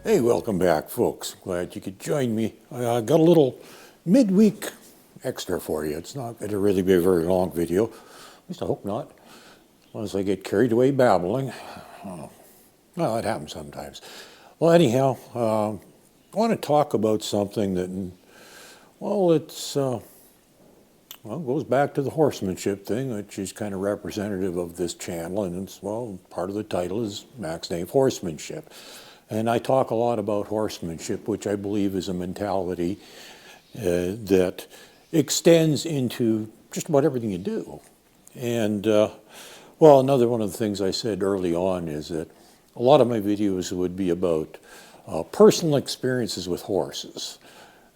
Hey, welcome back, folks. Glad you could join me. I got a little midweek extra for you. It's not going to really be a very long video. At least I hope not. Unless I get carried away babbling. Well, it happens sometimes. Well, anyhow, I want to talk about something that, goes back to the horsemanship thing, which is kind of representative of this channel. And it's, part of the title is Mac's Name Horsemanship. And I talk a lot about horsemanship, which I believe is a mentality that extends into just about everything you do. And, another one of the things I said early on is that a lot of my videos would be about personal experiences with horses,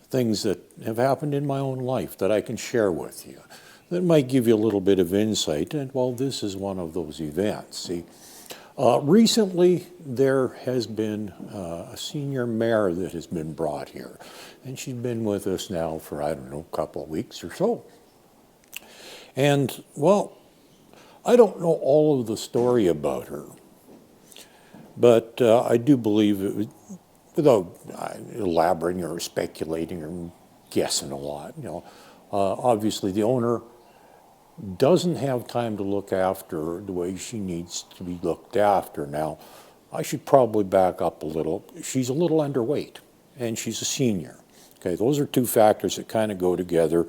things that have happened in my own life that I can share with you, that might give you a little bit of insight. And, this is one of those events. See, recently, there has been a senior mare that has been brought here, and she's been with us now for, a couple of weeks or so. And, I don't know all of the story about her, but I do believe it was, without elaborating or speculating or guessing a lot, obviously the owner doesn't have time to look after her the way she needs to be looked after. Now, I should probably back up a little. She's a little underweight, and she's a senior. Okay, those are two factors that kind of go together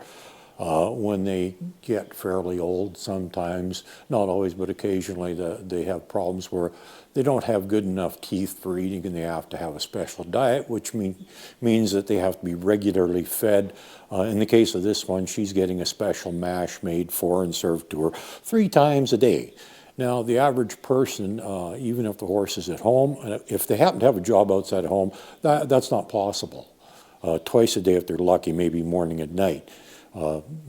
when they get fairly old sometimes. Not always, but occasionally they have problems where they don't have good enough teeth for eating, and they have to have a special diet, which means that they have to be regularly fed. In the case of this one, she's getting a special mash made for and served to her 3 times a day. Now, the average person, even if the horse is at home, if they happen to have a job outside of home, that's not possible. Twice a day if they're lucky, maybe morning and night.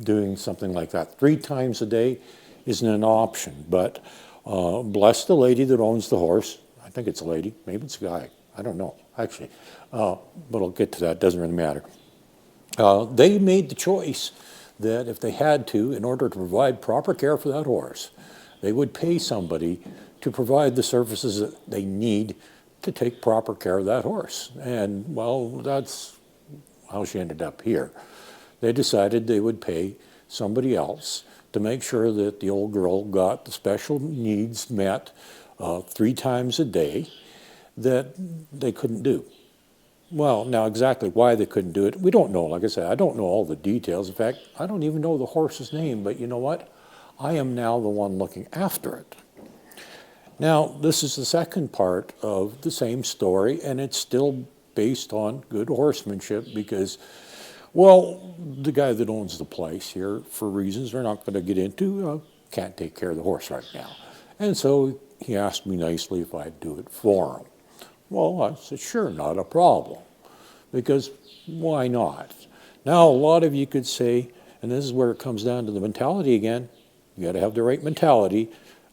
Doing something like that 3 times a day isn't an option, but bless the lady that owns the horse. I think it's a lady, maybe it's a guy, I don't know, actually, but I'll get to that, doesn't really matter. They made the choice that if they had to, in order to provide proper care for that horse, they would pay somebody to provide the services that they need to take proper care of that horse. And, that's how she ended up here. They decided they would pay somebody else to make sure that the old girl got the special needs met 3 times a day that they couldn't do. Well, now exactly why they couldn't do it, we don't know. Like I said, I don't know all the details. In fact, I don't even know the horse's name, but you know what? I am now the one looking after it. Now, this is the second part of the same story, and it's still based on good horsemanship because, the guy that owns the place here, for reasons we're not going to get into, can't take care of the horse right now. And so he asked me nicely if I'd do it for him. Well, I said, sure, not a problem, because why not? Now, a lot of you could say, and this is where it comes down to the mentality again, you got to have the right mentality.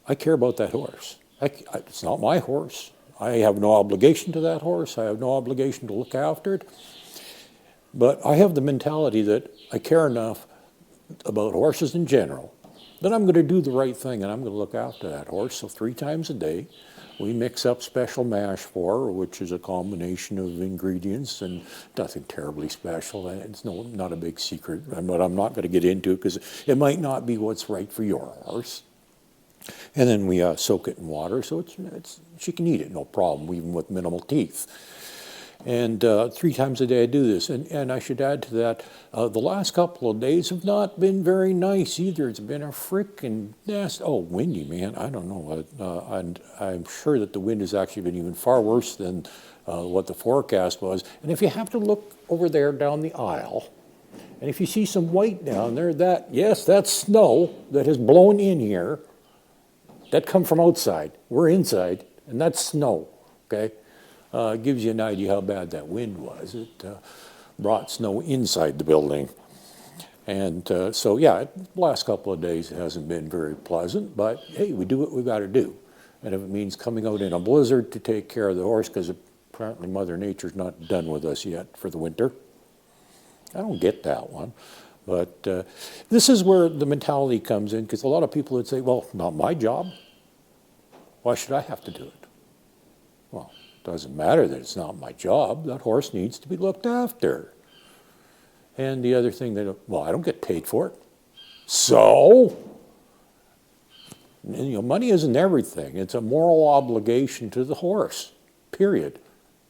I care about that horse. It's not my horse. I have no obligation to that horse. I have no obligation to look after it. But I have the mentality that I care enough about horses in general that I'm going to do the right thing and I'm going to look after that horse. So 3 times a day, we mix up special mash for her, which is a combination of ingredients and nothing terribly special. It's not a big secret, but I'm not going to get into it because it might not be what's right for your horse. And then we soak it in water so she can eat it, no problem, even with minimal teeth. And 3 times a day I do this. And I should add to that, the last couple of days have not been very nice either. It's been a frickin' nasty, windy, man. I don't know. And I'm sure that the wind has actually been even far worse than what the forecast was. And if you have to look over there down the aisle, and if you see some white down there, that's snow that has blown in here. That come from outside. We're inside, and that's snow, okay? It gives you an idea how bad that wind was. It brought snow inside the building. And the last couple of days it hasn't been very pleasant, but hey, we do what we got to do. And if it means coming out in a blizzard to take care of the horse, because apparently Mother Nature's not done with us yet for the winter, I don't get that one. But this is where the mentality comes in, because a lot of people would say, well, not my job. Why should I have to do it? Well, Doesn't matter that it's not my job. That horse needs to be looked after. And the other thing that, well, I don't get paid for it. So, money isn't everything. It's a moral obligation to the horse, period.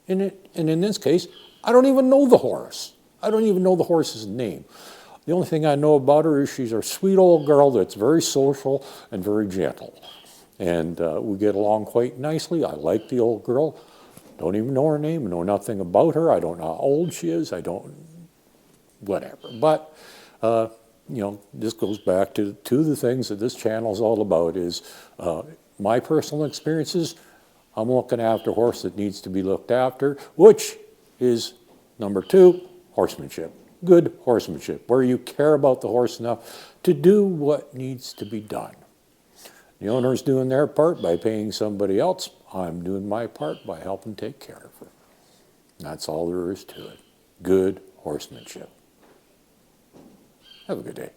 And in this case, I don't even know the horse. I don't even know the horse's name. The only thing I know about her is she's a sweet old girl that's very social and very gentle. And we get along quite nicely. I like the old girl. Don't even know her name. I know nothing about her. I don't know how old she is. I don't, whatever. But, this goes back to the things that this channel is all about is my personal experiences. I'm looking after a horse that needs to be looked after, which is number 2, horsemanship. Good horsemanship, where you care about the horse enough to do what needs to be done. The owner's doing their part by paying somebody else. I'm doing my part by helping take care of her. That's all there is to it. Good horsemanship. Have a good day.